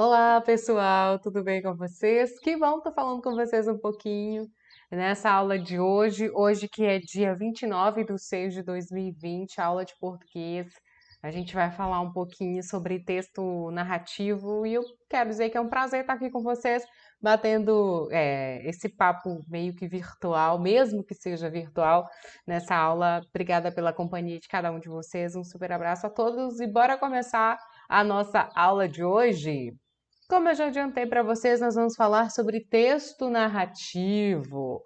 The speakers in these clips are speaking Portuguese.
Olá, pessoal, tudo bem com vocês? Que bom estar falando com vocês um pouquinho nessa aula de hoje. Hoje que é dia 29/6/2020, aula de português. A gente vai falar um pouquinho sobre texto narrativo e eu quero dizer que é um prazer estar aqui com vocês, batendo esse papo meio que virtual, mesmo que seja virtual, nessa aula. Obrigada pela companhia de cada um de vocês. Um super abraço a todos e bora começar a nossa aula de hoje. Como eu já adiantei para vocês, nós vamos falar sobre texto narrativo.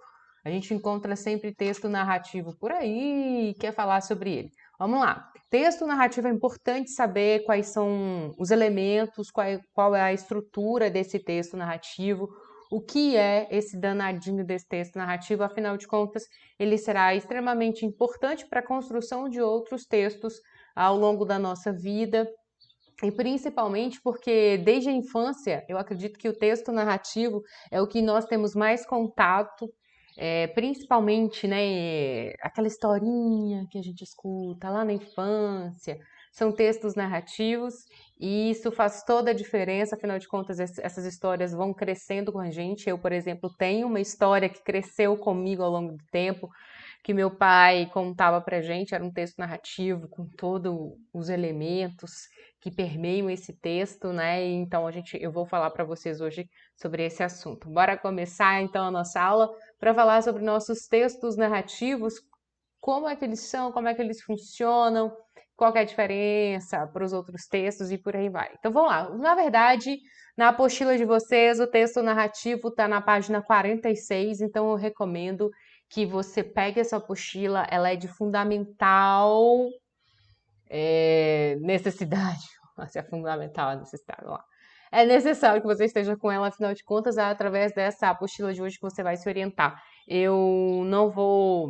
A gente encontra sempre texto narrativo por aí, quer falar sobre ele. Vamos lá. Texto narrativo é importante saber quais são os elementos, qual é a estrutura desse texto narrativo, o que é esse danadinho desse texto narrativo, afinal de contas, ele será extremamente importante para a construção de outros textos ao longo da nossa vida. E principalmente porque desde a infância eu acredito que o texto narrativo é o que nós temos mais contato, principalmente, né, aquela historinha que a gente escuta lá na infância, são textos narrativos e isso faz toda a diferença, afinal de contas essas histórias vão crescendo com a gente. Eu, por exemplo, tenho uma história que cresceu comigo ao longo do tempo, que meu pai contava pra gente, era um texto narrativo com todos os elementos que permeiam esse texto, né? Então eu vou falar para vocês hoje sobre esse assunto. Bora começar então a nossa aula para falar sobre nossos textos narrativos, como é que eles são, como é que eles funcionam, qual que é a diferença para os outros textos e por aí vai. Então vamos lá. Na verdade, na apostila de vocês, o texto narrativo está na página 46, então eu recomendo que você pegue essa apostila, ela é de fundamental necessidade. Nossa, é fundamental a necessidade. Vamos lá. É necessário que você esteja com ela, afinal de contas, é através dessa apostila de hoje que você vai se orientar. Eu não vou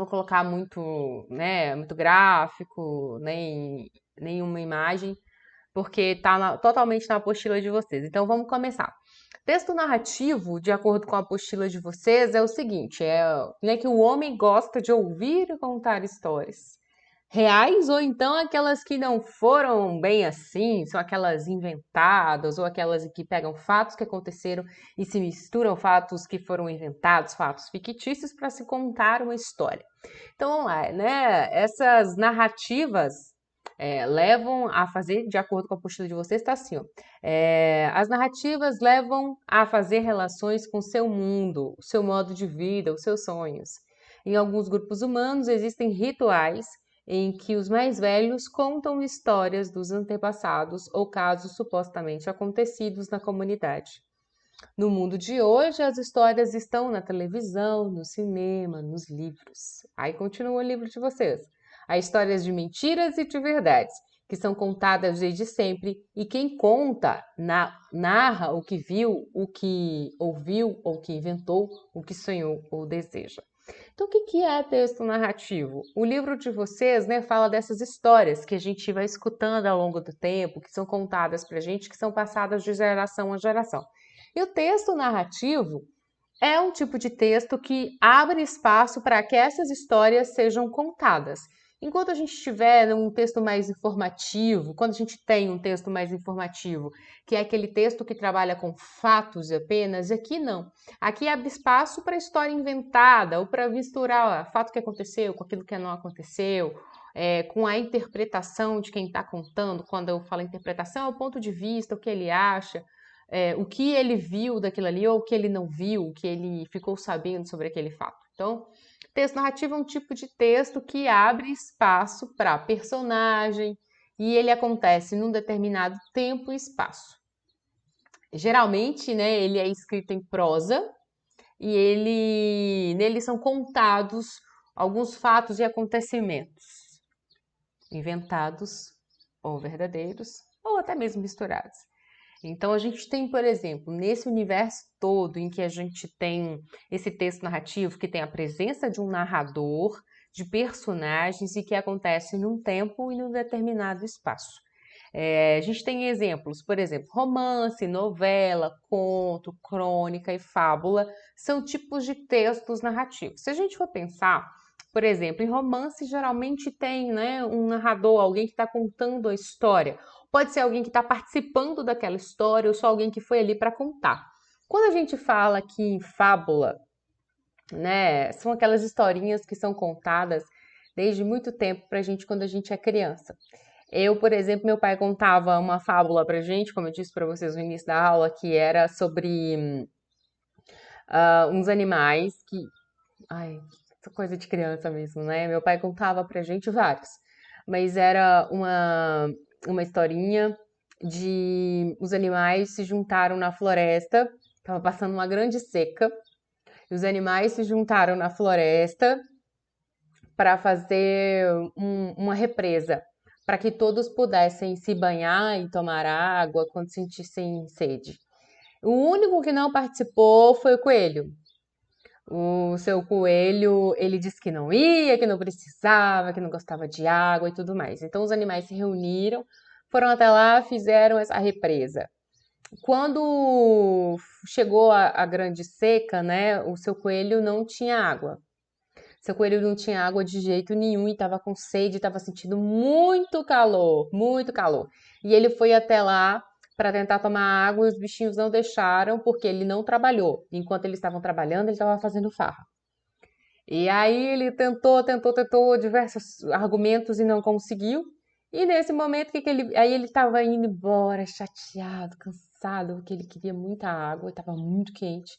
colocar muito, né, muito gráfico, nem nenhuma imagem, porque está totalmente na apostila de vocês. Então vamos começar. Texto narrativo, de acordo com a apostila de vocês, é o seguinte: né, que o homem gosta de ouvir e contar histórias reais ou então aquelas que não foram bem assim, são aquelas inventadas ou aquelas que pegam fatos que aconteceram e se misturam fatos que foram inventados, fatos fictícios para se contar uma história. Então vamos lá, né? Essas narrativas levam a fazer, de acordo com a postura de vocês, está assim, ó. As narrativas levam a fazer relações com o seu mundo, o seu modo de vida, os seus sonhos. Em alguns grupos humanos existem rituais em que os mais velhos contam histórias dos antepassados ou casos supostamente acontecidos na comunidade. No mundo de hoje, as histórias estão na televisão, no cinema, nos livros. Aí continua o livro de vocês. Há histórias de mentiras e de verdades, que são contadas desde sempre, e quem conta narra o que viu, o que ouviu, ou que inventou, o que sonhou ou deseja. Então, o que é texto narrativo? O livro de vocês, né, fala dessas histórias que a gente vai escutando ao longo do tempo, que são contadas para a gente, que são passadas de geração a geração. E o texto narrativo é um tipo de texto que abre espaço para que essas histórias sejam contadas. Enquanto a gente tiver um texto mais informativo, quando a gente tem um texto mais informativo, que é aquele texto que trabalha com fatos apenas, aqui não. Aqui abre espaço para história inventada ou para misturar fato que aconteceu com aquilo que não aconteceu, com a interpretação de quem está contando. Quando eu falo interpretação, é o ponto de vista, o que ele acha, o que ele viu daquilo ali ou o que ele não viu, o que ele ficou sabendo sobre aquele fato. Então, texto narrativo é um tipo de texto que abre espaço para personagem e ele acontece num determinado tempo e espaço. Geralmente, né, ele é escrito em prosa e nele são contados alguns fatos e acontecimentos inventados ou verdadeiros ou até mesmo misturados. Então a gente tem, por exemplo, nesse universo todo em que a gente tem esse texto narrativo que tem a presença de um narrador, de personagens e que acontece num tempo e num determinado espaço. A gente tem exemplos, por exemplo, romance, novela, conto, crônica e fábula são tipos de textos narrativos. Se a gente for pensar, por exemplo, em romance geralmente tem, né, um narrador, alguém que está contando a história. pode ser alguém que está participando daquela história ou só alguém que foi ali para contar. Quando a gente fala aqui em fábula, né, são aquelas historinhas que são contadas desde muito tempo para a gente quando a gente é criança. Eu, por exemplo, meu pai contava uma fábula pra gente, como eu disse para vocês no início da aula, que era sobre uns animais que. Ai, essa coisa de criança mesmo, né? Meu pai contava pra gente vários. Mas era uma historinha de os animais se juntaram na floresta, tava passando uma grande seca, e os animais se juntaram na floresta para fazer uma represa, para que todos pudessem se banhar e tomar água quando sentissem sede. O único que não participou foi o coelho. O seu coelho, ele disse que não ia, que não precisava, que não gostava de água e tudo mais. Então os animais se reuniram, foram até lá, fizeram essa represa. Quando chegou a grande seca, né, o seu coelho não tinha água. Seu coelho não tinha água de jeito nenhum e estava com sede, estava sentindo muito calor, muito calor. E ele foi até lá para tentar tomar água e os bichinhos não deixaram porque ele não trabalhou. Enquanto eles estavam trabalhando, ele estava fazendo farra. E aí ele tentou diversos argumentos e não conseguiu. E nesse momento aí ele estava indo embora, chateado, cansado, porque ele queria muita água, estava muito quente.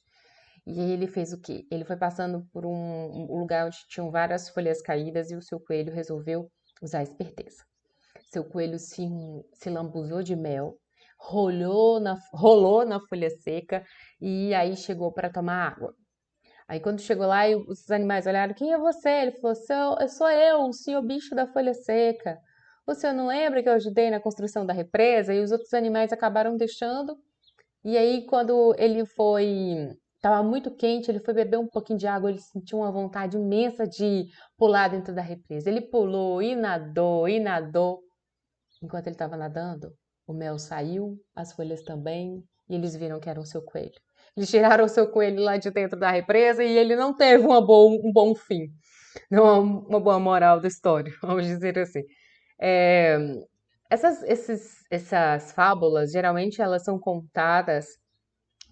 E aí ele fez o quê? Ele foi passando por um lugar onde tinham várias folhas caídas e o seu coelho resolveu usar a esperteza. Seu coelho se lambuzou de mel, rolou na folha seca e aí chegou para tomar água. Aí quando chegou lá, os animais olharam, quem é você? Ele falou, sou eu, o senhor bicho da folha seca. O senhor não lembra que eu ajudei na construção da represa? E os outros animais acabaram deixando. E aí quando estava muito quente, ele foi beber um pouquinho de água, ele sentiu uma vontade imensa de pular dentro da represa. Ele pulou e nadou, e nadou. Enquanto ele estava nadando, o mel saiu, as folhas também, e eles viram que era o seu coelho. Eles tiraram o seu coelho lá de dentro da represa e ele não teve um bom fim, não uma boa moral da história, vamos dizer assim. É, essas fábulas, geralmente elas são contadas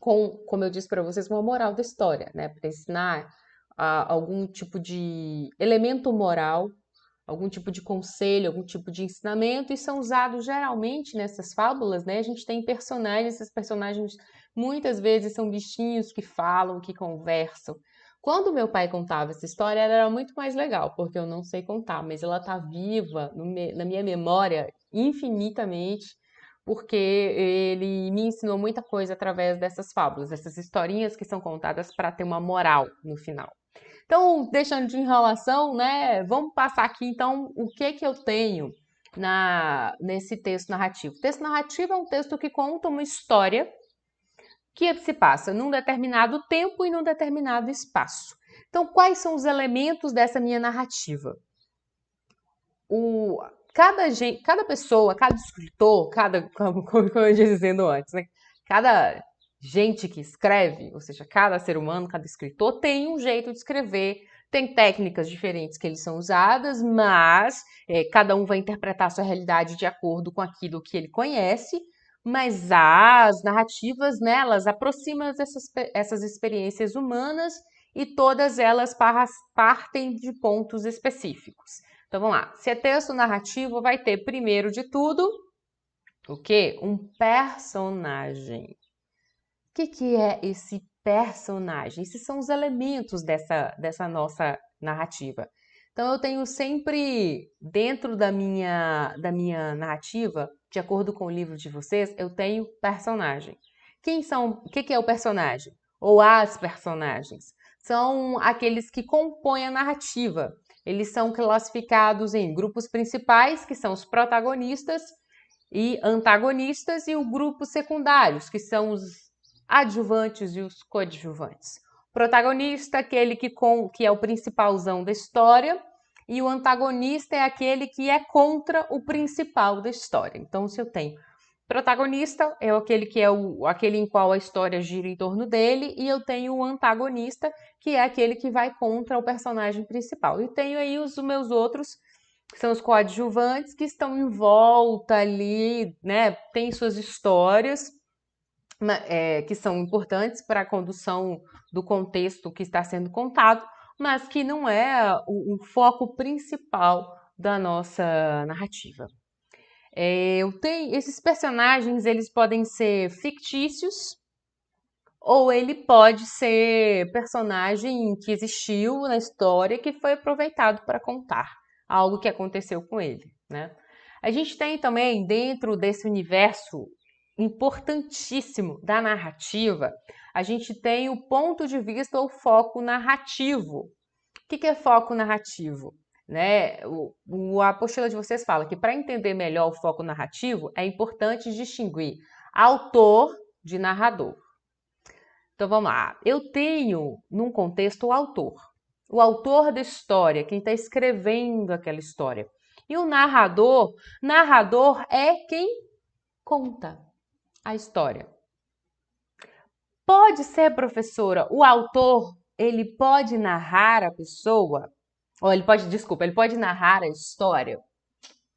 como eu disse para vocês, uma moral da história, né? Para ensinar algum tipo de elemento moral, algum tipo de conselho, algum tipo de ensinamento, e são usados geralmente nessas fábulas, né? A gente tem personagens, esses personagens muitas vezes são bichinhos que falam, que conversam. Quando meu pai contava essa história, ela era muito mais legal, porque eu não sei contar, mas ela tá viva na minha memória infinitamente, porque ele me ensinou muita coisa através dessas fábulas, essas historinhas que são contadas para ter uma moral no final. Então, deixando de enrolação, né? Vamos passar aqui então o que eu tenho nesse texto narrativo. O texto narrativo é um texto que conta uma história que se passa num determinado tempo e num determinado espaço. Então, quais são os elementos dessa minha narrativa? Cada pessoa, cada escritor, como eu ia dizendo antes, né? Cada gente que escreve, ou seja, cada ser humano, cada escritor tem um jeito de escrever, tem técnicas diferentes que eles são usadas, mas cada um vai interpretar a sua realidade de acordo com aquilo que ele conhece, mas as narrativas, né, elas aproximam essas experiências humanas e todas elas partem de pontos específicos. Então vamos lá. Se é texto narrativo, vai ter primeiro de tudo o quê? Um personagem. O que é esse personagem? Esses são os elementos dessa nossa narrativa. Então eu tenho sempre dentro da minha narrativa, de acordo com o livro de vocês, eu tenho personagem. O que é o personagem? Ou as personagens? São aqueles que compõem a narrativa. Eles são classificados em grupos principais, que são os protagonistas e antagonistas, e o grupos secundários, que são os adjuvantes e os coadjuvantes. O protagonista é aquele que é o principalzão da história, e o antagonista é aquele que é contra o principal da história. Então, se eu tenho protagonista, é aquele que é aquele em qual a história gira em torno dele, e eu tenho o antagonista, que é aquele que vai contra o personagem principal. E tenho aí os meus outros que são os coadjuvantes que estão em volta ali, né? Tem suas histórias, que são importantes para a condução do contexto que está sendo contado, mas que não é o foco principal da nossa narrativa. Esses personagens, eles podem ser fictícios, ou ele pode ser personagem que existiu na história que foi aproveitado para contar algo que aconteceu com ele, né? A gente tem também, dentro desse universo importantíssimo da narrativa, a gente tem o ponto de vista ou foco narrativo. O que é foco narrativo? Né? A apostila de vocês fala que para entender melhor o foco narrativo é importante distinguir autor de narrador. Então vamos lá. Eu tenho, num contexto, o autor. O autor da história, quem está escrevendo aquela história. E o narrador é quem conta a história. Pode ser, professora, o autor, ele pode narrar a pessoa? Ou ele pode narrar a história?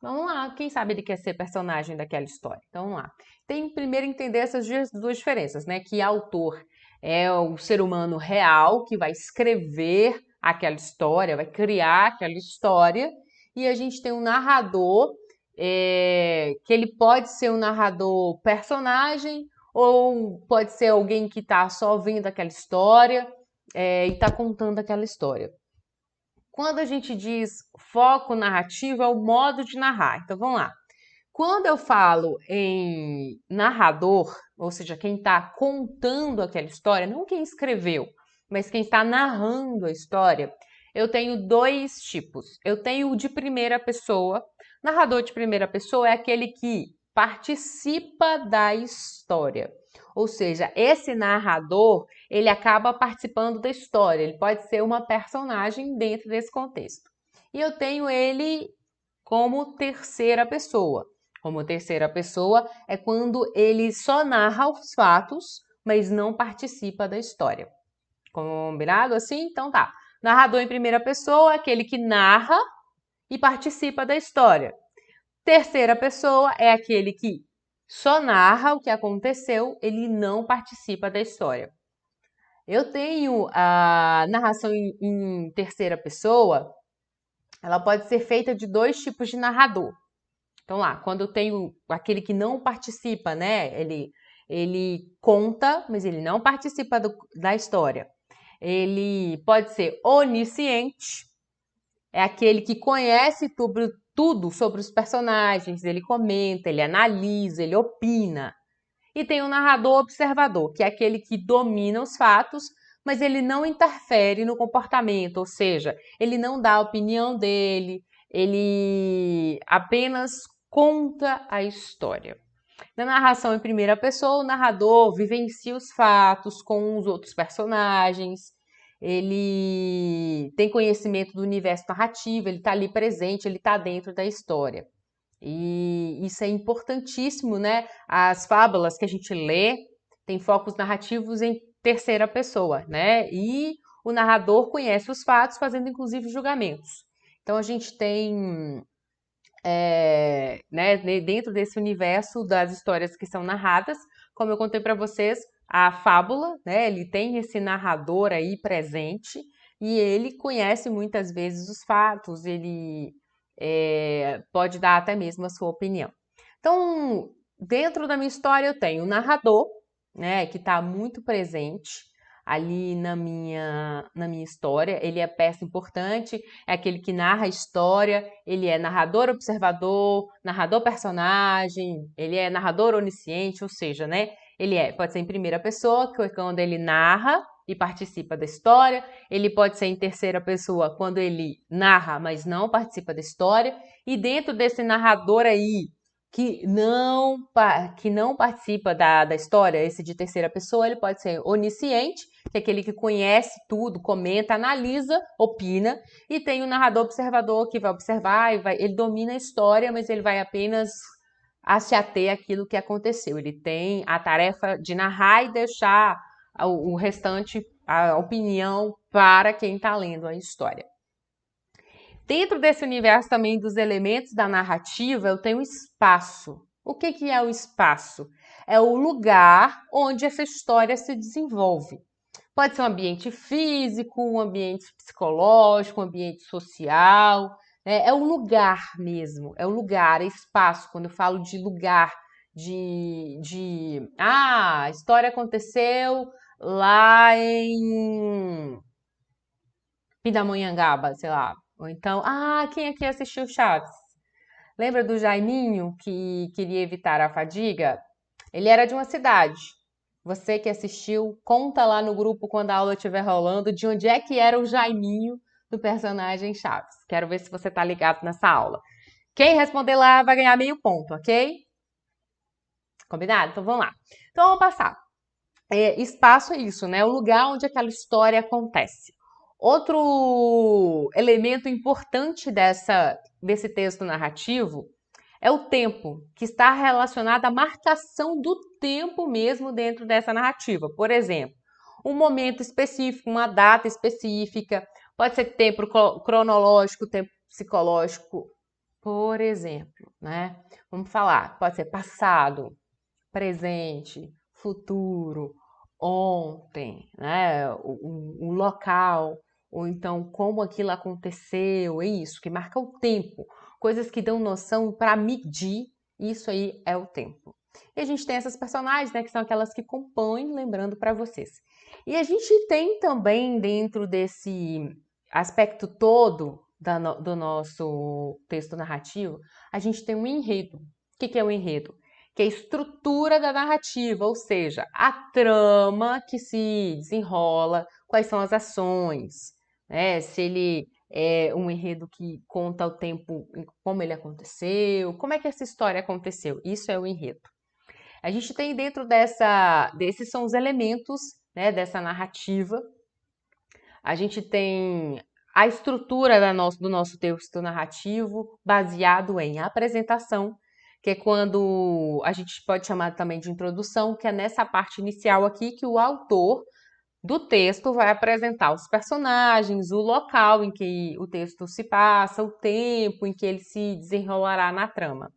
Vamos lá, quem sabe ele quer ser personagem daquela história. Então vamos lá. Tem primeiro entender essas duas diferenças, né? Que autor é o ser humano real que vai escrever aquela história, vai criar aquela história, e a gente tem um narrador, que ele pode ser um narrador personagem, ou pode ser alguém que está só vendo aquela história, e está contando aquela história. Quando a gente diz foco narrativo, é o modo de narrar. Então vamos lá. Quando eu falo em narrador, ou seja, quem está contando aquela história, não quem escreveu, mas quem está narrando a história, eu tenho dois tipos. Eu tenho o de primeira pessoa. Narrador de primeira pessoa é aquele que participa da história. Ou seja, esse narrador, ele acaba participando da história. Ele pode ser uma personagem dentro desse contexto. E eu tenho ele como terceira pessoa. Como terceira pessoa é quando ele só narra os fatos, mas não participa da história. Combinado assim? Então tá. Narrador em primeira pessoa é aquele que narra e participa da história. Terceira pessoa é aquele que só narra o que aconteceu, ele não participa da história. Eu tenho a narração em terceira pessoa, ela pode ser feita de dois tipos de narrador. Então lá, quando eu tenho aquele que não participa, né? Ele conta, mas ele não participa da história. Ele pode ser onisciente, é aquele que conhece tudo sobre os personagens, ele comenta, ele analisa, ele opina. E tem o narrador observador, que é aquele que domina os fatos, mas ele não interfere no comportamento, ou seja, ele não dá a opinião dele, ele apenas conta a história. Na narração em primeira pessoa, o narrador vivencia os fatos com os outros personagens, ele tem conhecimento do universo narrativo, ele está ali presente, ele está dentro da história. E isso é importantíssimo, né? As fábulas que a gente lê têm focos narrativos em terceira pessoa, né? E o narrador conhece os fatos, fazendo inclusive julgamentos. Então a gente tem, né, dentro desse universo das histórias que são narradas, como eu contei para vocês, a fábula, né? Ele tem esse narrador aí presente e ele conhece muitas vezes os fatos, ele pode dar até mesmo a sua opinião. Então, dentro da minha história, eu tenho o narrador, né, que está muito presente ali na minha história. Ele é peça importante, é aquele que narra a história, ele é narrador observador, narrador personagem, ele é narrador onisciente, ou seja, né, pode ser em primeira pessoa, que é quando ele narra e participa da história. Ele pode ser em terceira pessoa quando ele narra, mas não participa da história. E dentro desse narrador aí, que não participa da história, esse de terceira pessoa, ele pode ser onisciente, que é aquele que conhece tudo, comenta, analisa, opina. E tem o narrador observador, que vai observar, ele domina a história, mas ele vai apenas se ater àquilo que aconteceu. Ele tem a tarefa de narrar e deixar o restante, a opinião, para quem está lendo a história. Dentro desse universo também dos elementos da narrativa, eu tenho espaço. O que que é o espaço? É o lugar onde essa história se desenvolve. Pode ser um ambiente físico, um ambiente psicológico, um ambiente social, né? É o lugar mesmo, é o lugar, é espaço. Quando eu falo de lugar, a história aconteceu lá em Pindamonhangaba, sei lá. Ou então, quem aqui assistiu Chaves? Lembra do Jaiminho que queria evitar a fadiga? Ele era de uma cidade. Você que assistiu, conta lá no grupo quando a aula estiver rolando de onde é que era o Jaiminho do personagem Chaves. Quero ver se você tá ligado nessa aula. Quem responder lá vai ganhar meio ponto, ok? Combinado? Então vamos lá. Então vamos passar. Espaço é isso, né? O lugar onde aquela história acontece. Outro elemento importante desse texto narrativo é o tempo, que está relacionado à marcação do tempo mesmo dentro dessa narrativa. Por exemplo, um momento específico, uma data específica, pode ser tempo cronológico, tempo psicológico, por exemplo, né? Vamos falar, pode ser passado, presente, futuro, ontem, né? O local, ou então como aquilo aconteceu, é isso, que marca o tempo. Coisas que dão noção para medir, isso aí é o tempo. E a gente tem essas personagens, né, que são aquelas que compõem, lembrando para vocês. E a gente tem também dentro desse aspecto todo do nosso texto narrativo, a gente tem um enredo. O que é o enredo? Que é a estrutura da narrativa, ou seja, a trama que se desenrola, quais são as ações, né? Se ele é um enredo que conta o tempo, como ele aconteceu, como é que essa história aconteceu. Isso é o enredo. A gente tem dentro desses são os elementos, né, dessa narrativa. A gente tem a estrutura do nosso texto narrativo baseado em apresentação, que é quando a gente pode chamar também de introdução, que é nessa parte inicial aqui que o autor do texto vai apresentar os personagens, o local em que o texto se passa, o tempo em que ele se desenrolará na trama,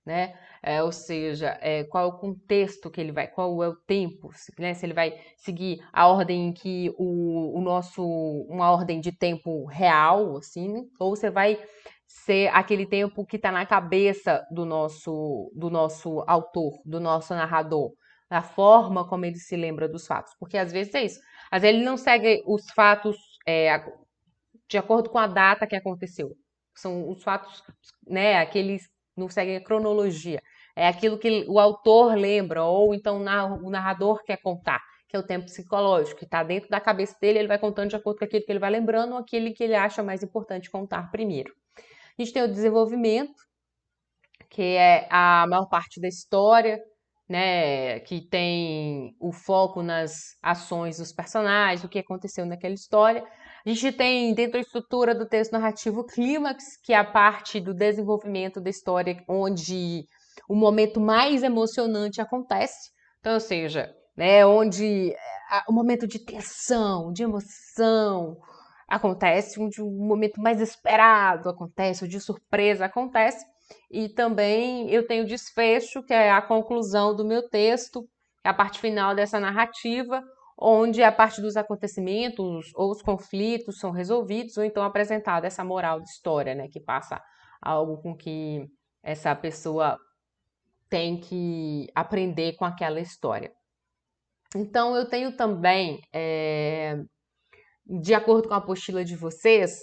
né? Ou seja, qual é o contexto que ele vai, qual é o tempo, né? Se ele vai seguir a ordem em que uma ordem de tempo real, assim, ou você vai ser aquele tempo que está na cabeça do nosso autor, do nosso narrador, da forma como ele se lembra dos fatos, porque às vezes é isso, às vezes ele não segue os fatos de acordo com a data que aconteceu, são os fatos, né, aqueles não seguem a cronologia. É aquilo que o autor lembra, ou então o narrador quer contar, que é o tempo psicológico, que está dentro da cabeça dele, ele vai contando de acordo com aquilo que ele vai lembrando, ou aquele que ele acha mais importante contar primeiro. A gente tem o desenvolvimento, que é a maior parte da história, né, que tem o foco nas ações dos personagens, o que aconteceu naquela história. A gente tem, dentro da estrutura do texto narrativo, o clímax, que é a parte do desenvolvimento da história, onde o momento mais emocionante acontece. Então, ou seja, né, onde o momento de tensão, de emoção acontece, onde o momento mais esperado acontece, o de surpresa acontece. E também eu tenho desfecho, que é a conclusão do meu texto, a parte final dessa narrativa, onde a parte dos acontecimentos ou os conflitos são resolvidos, ou então apresentada essa moral de história, né, que passa algo com que essa pessoa tem que aprender com aquela história. Então, eu tenho também, de acordo com a apostila de vocês,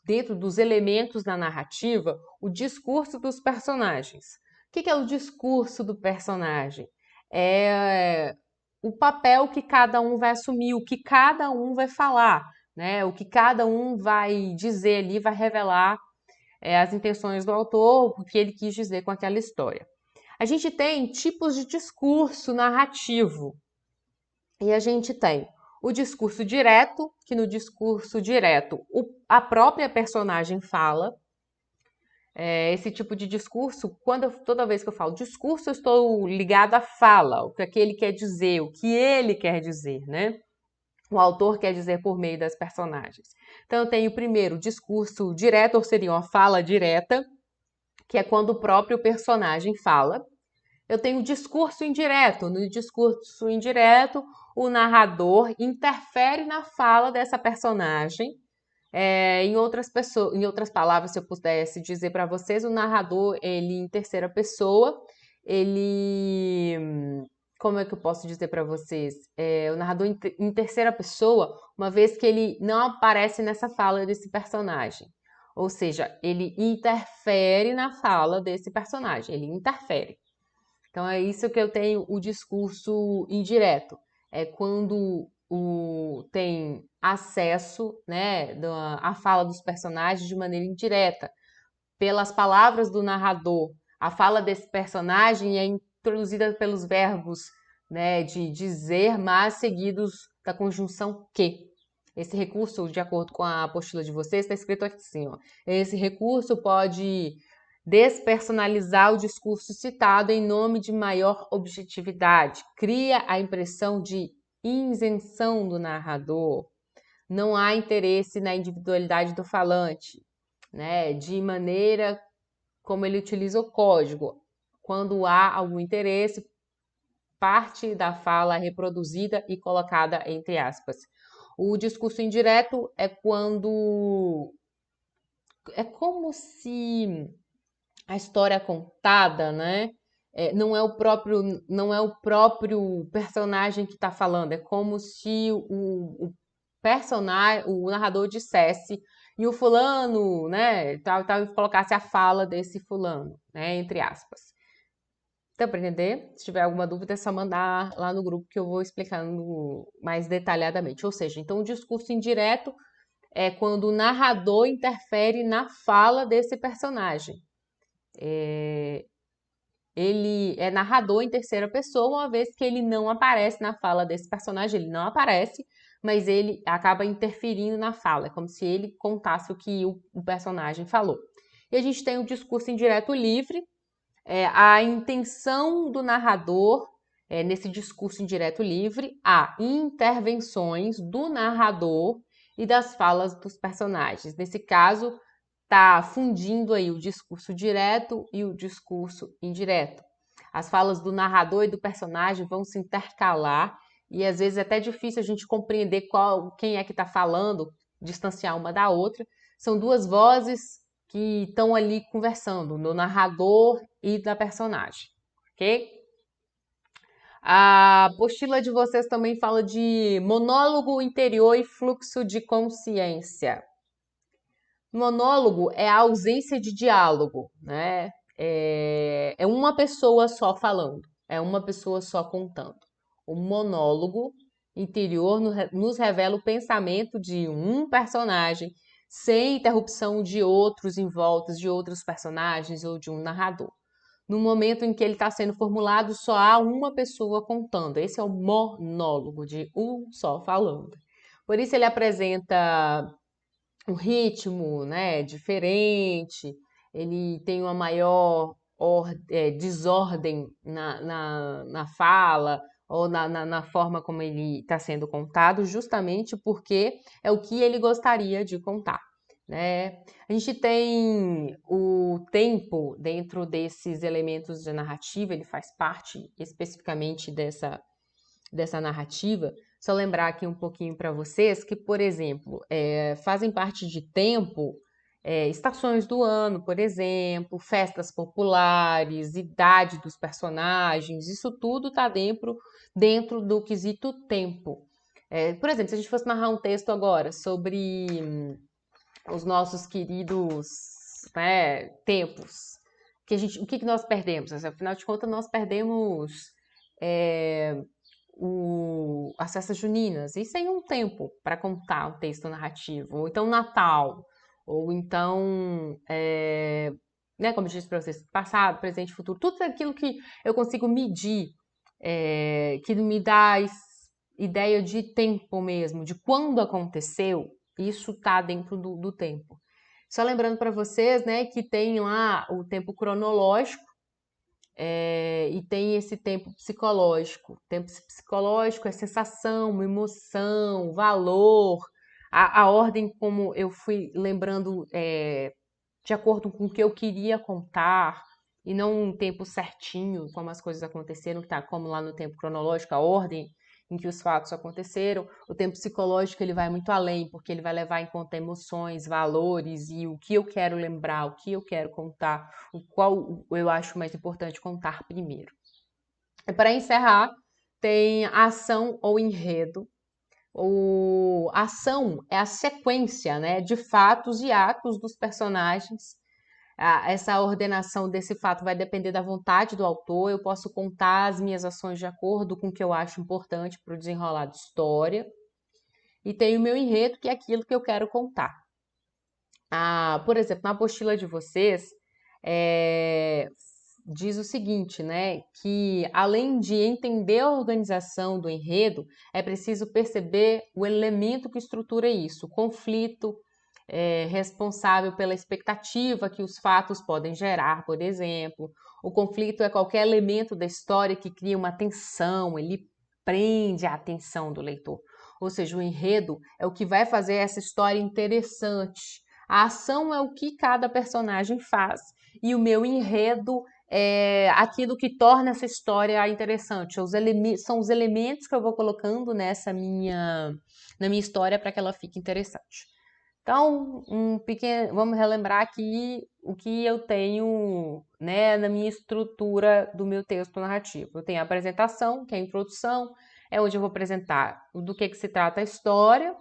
dentro dos elementos da narrativa, o discurso dos personagens. O que é o discurso do personagem? É o papel que cada um vai assumir, o que cada um vai falar, né? O que cada um vai dizer ali, vai revelar as intenções do autor, o que ele quis dizer com aquela história. A gente tem tipos de discurso narrativo. E a gente tem o discurso direto, que no discurso direto a própria personagem fala. Esse tipo de discurso, toda vez que eu falo discurso, eu estou ligado à fala, o que ele quer dizer, o que ele quer dizer, né? o autor quer dizer por meio das personagens. Então, eu tenho primeiro o discurso direto, ou seria uma fala direta, que é quando o próprio personagem fala. Eu tenho o discurso indireto. No discurso indireto, o narrador interfere na fala dessa personagem. Em outras palavras, se eu pudesse dizer para vocês, o narrador, ele em terceira pessoa, ele, como é que eu posso dizer para vocês? O narrador em terceira pessoa, uma vez que ele não aparece nessa fala desse personagem. Ou seja, ele interfere na fala desse personagem, ele interfere. Então é isso que eu tenho o discurso indireto. É quando tem acesso, né, à fala dos personagens de maneira indireta, pelas palavras do narrador. A fala desse personagem é introduzida pelos verbos, né, de dizer, mas seguidos da conjunção que. Esse recurso, de acordo com a apostila de vocês, está escrito assim, ó. Esse recurso pode despersonalizar o discurso citado em nome de maior objetividade. Cria a impressão de isenção do narrador. Não há interesse na individualidade do falante, né? De maneira como ele utiliza o código. Quando há algum interesse, parte da fala é reproduzida e colocada entre aspas. O discurso indireto é quando é como se a história contada, né? Não é o próprio personagem que está falando, é como se o personagem, o narrador dissesse e o fulano, né, tal, colocasse a fala desse fulano, né, entre aspas. Deu para entender? Se tiver alguma dúvida, é só mandar lá no grupo que eu vou explicando mais detalhadamente. Ou seja, então o discurso indireto é quando o narrador interfere na fala desse personagem. Ele é narrador em terceira pessoa, uma vez que ele não aparece na fala desse personagem, ele não aparece, mas ele acaba interferindo na fala, é como se ele contasse o que o personagem falou. E a gente tem o discurso indireto livre, a intenção do narrador, nesse discurso indireto livre, há intervenções do narrador e das falas dos personagens. Nesse caso, está fundindo aí o discurso direto e o discurso indireto. As falas do narrador e do personagem vão se intercalar e às vezes é até difícil a gente compreender quem é que está falando, distanciar uma da outra. São duas vozes que estão ali conversando, no narrador e da personagem, ok? A apostila de vocês também fala de monólogo interior e fluxo de consciência. Monólogo é a ausência de diálogo, né? É uma pessoa só falando, é uma pessoa só contando. O monólogo interior nos revela o pensamento de um personagem sem interrupção de outros em volta, de outros personagens ou de um narrador. No momento em que ele está sendo formulado, só há uma pessoa contando. Esse é o monólogo, de um só falando. Por isso ele apresenta um ritmo, né, diferente, ele tem uma maior desordem na fala ou na forma como ele está sendo contado, justamente porque é o que ele gostaria de contar, né? A gente tem o tempo dentro desses elementos de narrativa, ele faz parte especificamente dessa narrativa. Só lembrar aqui um pouquinho para vocês que, por exemplo, fazem parte de tempo estações do ano, por exemplo, festas populares, idade dos personagens, isso tudo está dentro do quesito tempo. Por exemplo, se a gente fosse narrar um texto agora sobre os nossos queridos, né, tempos, o que nós perdemos? Afinal de contas, nós perdemos as festas juninas, e sem um tempo para contar um texto narrativo, ou então Natal, ou então, né, como eu disse para vocês, passado, presente, futuro, tudo aquilo que eu consigo medir, que me dá ideia de tempo mesmo, de quando aconteceu, isso está dentro do tempo. Só lembrando para vocês, né, que tem lá o tempo cronológico, e tem esse tempo psicológico. Tempo psicológico é sensação, emoção, valor, a ordem como eu fui lembrando de acordo com o que eu queria contar, e não um tempo certinho, como as coisas aconteceram, que tá como lá no tempo cronológico, a ordem em que os fatos aconteceram. O tempo psicológico ele vai muito além, porque ele vai levar em conta emoções, valores e o que eu quero lembrar, o que eu quero contar, o qual eu acho mais importante contar primeiro. E para encerrar, tem a ação ou enredo. A ação é a sequência, né, de fatos e atos dos personagens. Essa ordenação desse fato vai depender da vontade do autor. Eu posso contar as minhas ações de acordo com o que eu acho importante para o desenrolar da história. E tem o meu enredo, que é aquilo que eu quero contar. Por exemplo, na apostila de vocês, é, diz o seguinte, né? Que além de entender a organização do enredo, é preciso perceber o elemento que estrutura isso, o conflito responsável pela expectativa que os fatos podem gerar, por exemplo. O conflito é qualquer elemento da história que cria uma tensão, ele prende a atenção do leitor. Ou seja, o enredo é o que vai fazer essa história interessante. A ação é o que cada personagem faz e o meu enredo é aquilo que torna essa história interessante. São os elementos que eu vou colocando na minha história para que ela fique interessante. Então, vamos relembrar aqui o que eu tenho, né, na minha estrutura do meu texto narrativo. Eu tenho a apresentação, que é a introdução, é onde eu vou apresentar do que se trata a história,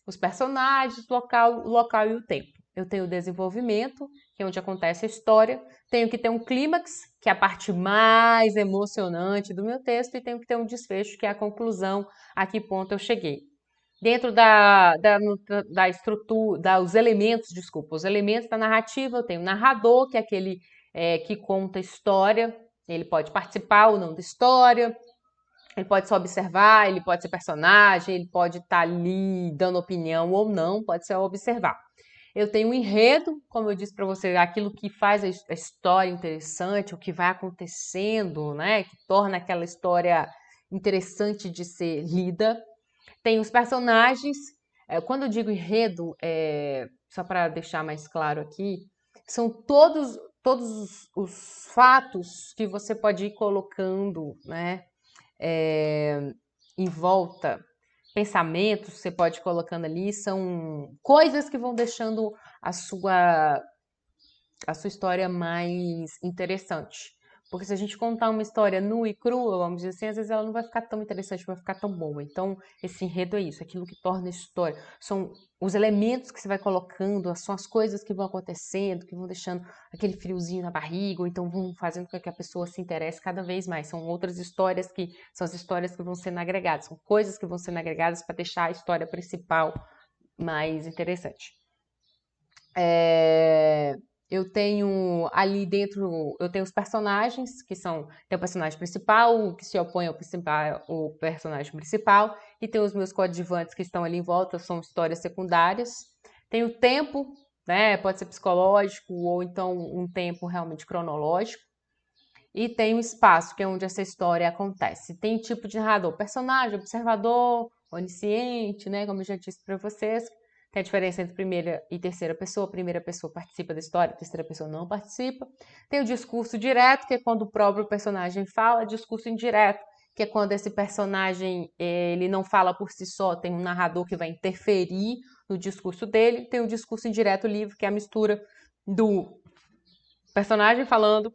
os personagens, o local e o tempo. Eu tenho o desenvolvimento, que é onde acontece a história. Tenho que ter um clímax, que é a parte mais emocionante do meu texto, e tenho que ter um desfecho, que é a conclusão, a que ponto eu cheguei. Dentro da estrutura, os elementos, desculpa, os elementos da narrativa, eu tenho o narrador, que é aquele que conta a história, ele pode participar ou não da história, ele pode só observar, ele pode ser personagem, ele pode estar ali dando opinião ou não, pode ser observar. Eu tenho um enredo, como eu disse para você, aquilo que faz a história interessante, o que vai acontecendo, né, que torna aquela história interessante de ser lida. Tem os personagens. Quando eu digo enredo, só para deixar mais claro aqui, são todos os fatos que você pode ir colocando, né, em volta, pensamentos que você pode ir colocando ali, são coisas que vão deixando a sua história mais interessante. Porque se a gente contar uma história nua e crua, vamos dizer assim, às vezes ela não vai ficar tão interessante, não vai ficar tão boa. Então, esse enredo é isso, aquilo que torna a história. São os elementos que você vai colocando, são as coisas que vão acontecendo, que vão deixando aquele friozinho na barriga, ou então vão fazendo com que a pessoa se interesse cada vez mais. São outras histórias que são as histórias que vão sendo agregadas, são coisas que vão sendo agregadas para deixar a história principal mais interessante. Eu tenho ali dentro, eu tenho os personagens, tem o personagem principal, que se opõe o personagem principal, e tem os meus coadjuvantes que estão ali em volta, são histórias secundárias. Tem o tempo, né, pode ser psicológico, ou então um tempo realmente cronológico. E tem o espaço, que é onde essa história acontece. Tem tipo de narrador, personagem, observador, onisciente, né, como eu já disse para vocês. Tem a diferença entre primeira e terceira pessoa. A primeira pessoa participa da história, a terceira pessoa não participa. Tem o discurso direto, que é quando o próprio personagem fala. Discurso indireto, que é quando esse personagem ele não fala por si só, tem um narrador que vai interferir no discurso dele. Tem o discurso indireto livre, que é a mistura do personagem falando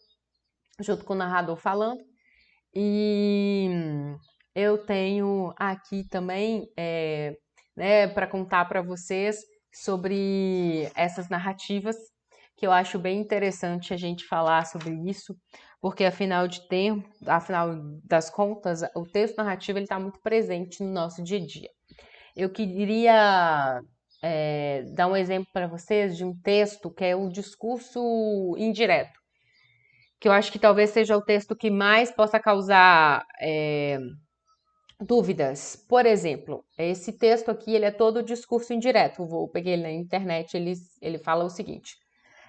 junto com o narrador falando. E eu tenho aqui também né, para contar para vocês sobre essas narrativas, que eu acho bem interessante a gente falar sobre isso, porque afinal das contas, o texto narrativo está muito presente no nosso dia a dia. Eu queria dar um exemplo para vocês de um texto que é o discurso indireto, que eu acho que talvez seja o texto que mais possa causar dúvidas. Por exemplo, esse texto aqui ele é todo discurso indireto. Peguei ele na internet, ele fala o seguinte: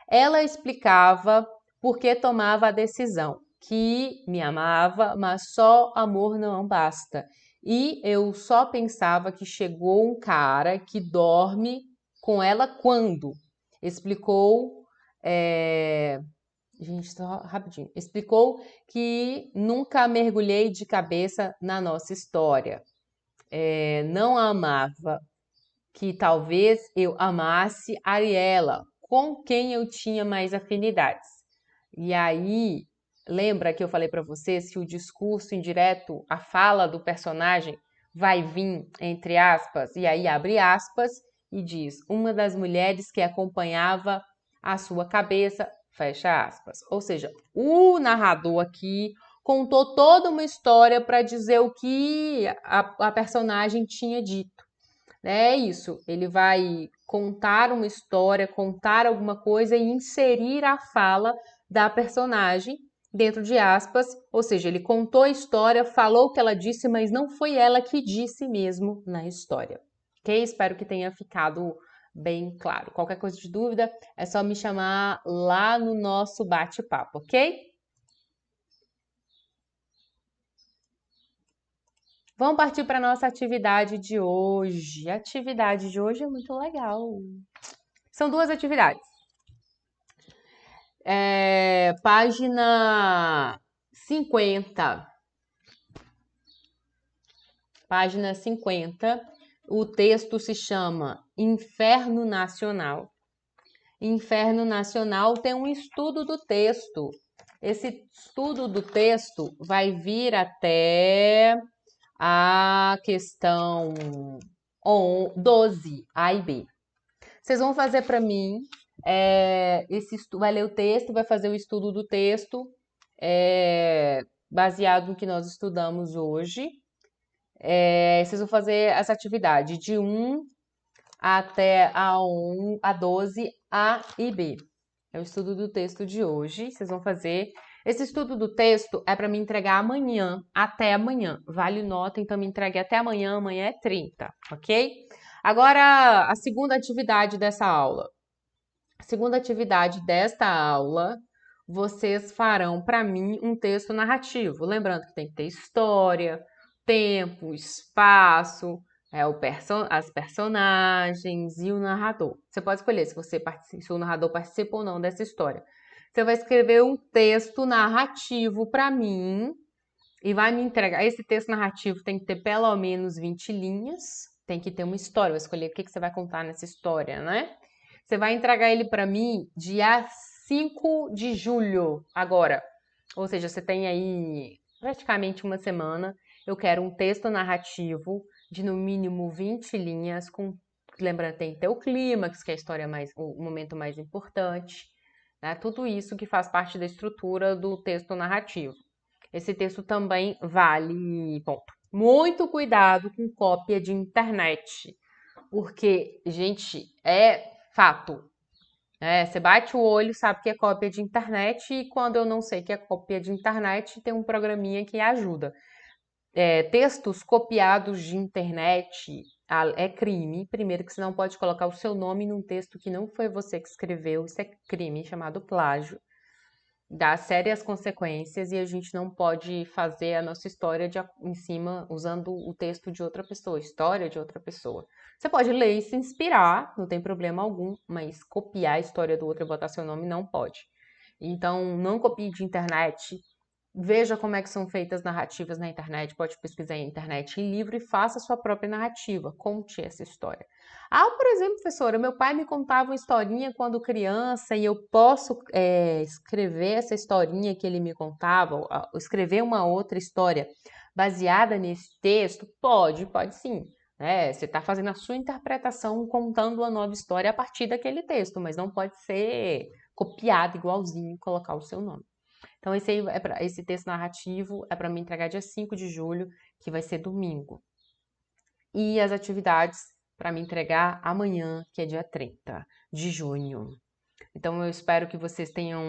ela explicava por que tomava a decisão. que me amava, mas só amor não basta. E eu só pensava que chegou um cara que dorme com ela quando? Explicou. Gente, só rapidinho. Explicou que nunca mergulhei de cabeça na nossa história. Não a amava, que talvez eu amasse Ariela, com quem eu tinha mais afinidades. E aí, lembra que eu falei para vocês que o discurso indireto, a fala do personagem, vai vir entre aspas, e aí abre aspas e diz: uma das mulheres que acompanhava a sua cabeça, fecha aspas. Ou seja, o narrador aqui contou toda uma história para dizer o que a personagem tinha dito. É isso, ele vai contar uma história, contar alguma coisa e inserir a fala da personagem dentro de aspas, ou seja, ele contou a história, falou o que ela disse, mas não foi ela que disse mesmo na história. Ok? Espero que tenha ficado bem claro. Qualquer coisa de dúvida, é só me chamar lá no nosso bate-papo, ok? Vamos partir para a nossa atividade de hoje. A atividade de hoje é muito legal. São duas atividades. Página 50. Página 50. O texto se chama Inferno Nacional. Inferno Nacional tem um estudo do texto. Esse estudo do texto vai vir até a questão 12, A e B. Vocês vão fazer para mim, vai ler o texto, vai fazer o estudo do texto, baseado no que nós estudamos hoje. Vocês vão fazer essa atividade de 1 até a 12, A e B. É o estudo do texto de hoje. Vocês vão fazer. Esse estudo do texto é para me entregar amanhã, até amanhã. Vale nota, então me entregue até amanhã, amanhã é 30, ok? Agora, a segunda atividade dessa aula. A segunda atividade desta aula, vocês farão para mim um texto narrativo. Lembrando que tem que ter história, tempo, espaço, as personagens e o narrador. Você pode escolher se o narrador participa ou não dessa história. Você vai escrever um texto narrativo para mim e vai me entregar. Esse texto narrativo tem que ter pelo menos 20 linhas, tem que ter uma história. Vai escolher o que você vai contar nessa história, né? Você vai entregar ele para mim dia 5 de julho, agora. Ou seja, você tem aí praticamente uma semana. Eu quero um texto narrativo de no mínimo 20 linhas, lembrando, tem que ter o clímax, que é a história o momento mais importante, né? Tudo isso que faz parte da estrutura do texto narrativo. Esse texto também vale ponto. Muito cuidado com cópia de internet, porque, gente, é fato. Você bate o olho, sabe que é cópia de internet, e quando eu não sei que é cópia de internet, tem um programinha que ajuda. Textos copiados de internet é crime. Primeiro que você não pode colocar o seu nome num texto que não foi você que escreveu, isso é crime, chamado plágio. Dá sérias consequências e a gente não pode fazer a nossa história em cima usando o texto de outra pessoa, história de outra pessoa. Você pode ler e se inspirar, não tem problema algum, mas copiar a história do outro e botar seu nome não pode. Então, não copie de internet. Veja como é que são feitas narrativas na internet, pode pesquisar na internet em livro e faça a sua própria narrativa, conte essa história. Por exemplo, professora, meu pai me contava uma historinha quando criança e eu posso escrever essa historinha que ele me contava, ou escrever uma outra história baseada nesse texto? Pode sim. Você está fazendo a sua interpretação, contando uma nova história a partir daquele texto, mas não pode ser copiado igualzinho e colocar o seu nome. Então, esse texto narrativo é para me entregar dia 5 de julho, que vai ser domingo. E as atividades para me entregar amanhã, que é dia 30 de junho. Então, eu espero que vocês tenham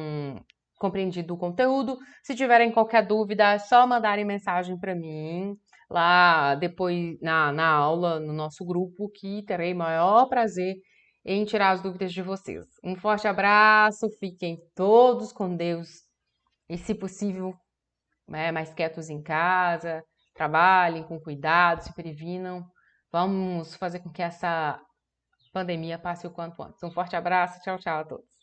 compreendido o conteúdo. Se tiverem qualquer dúvida, é só mandarem mensagem para mim lá depois na aula, no nosso grupo, que terei maior prazer em tirar as dúvidas de vocês. Um forte abraço, fiquem todos com Deus e, se possível, mais quietos em casa, trabalhem com cuidado, se previnam. Vamos fazer com que essa pandemia passe o quanto antes. Um forte abraço, tchau, tchau a todos.